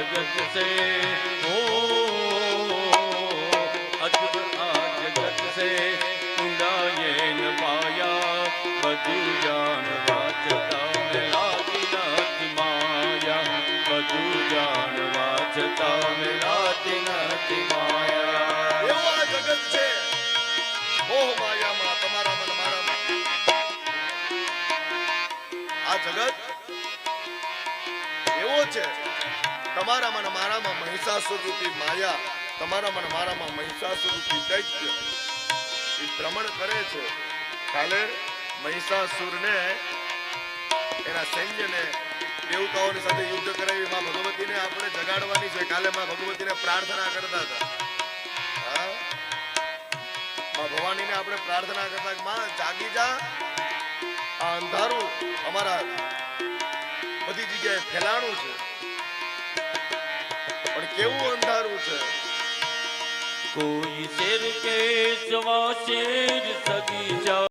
जगत से हो अजब आ जगत से ऊंडा ये न पाया बधु जान वाचता मिलाती नाती माया बधु जान वाचता मिलाती नाती माया એવો આ જગત છે મોહ માયામાં તમારા મન મારામાં આ જગત એવો છે તમારા મન મારામાં મહિષાસુર રૂપી માયા તમારા મન મારામાં મહિષાસુર રૂપી દૈત્ય એ ભ્રમણ કરે છે કાલે મહિષાસુરને એના સૈન્યને દેવતાઓની સાથે યુદ્ધ કરાવી માં ભગવતીને આપણે જગાડવાની છે કાલે માં ભગવતીને પ્રાર્થના કરતા હતા હા માં ભવાનીને આપણે પ્રાર્થના કરતા કે માં જાગી જા આ અંધારું અમારા બધી જગ્યાએ ફેલાણું છે પણ કેવું અંધારું છે कोई शेर के सवा शेर सगी जा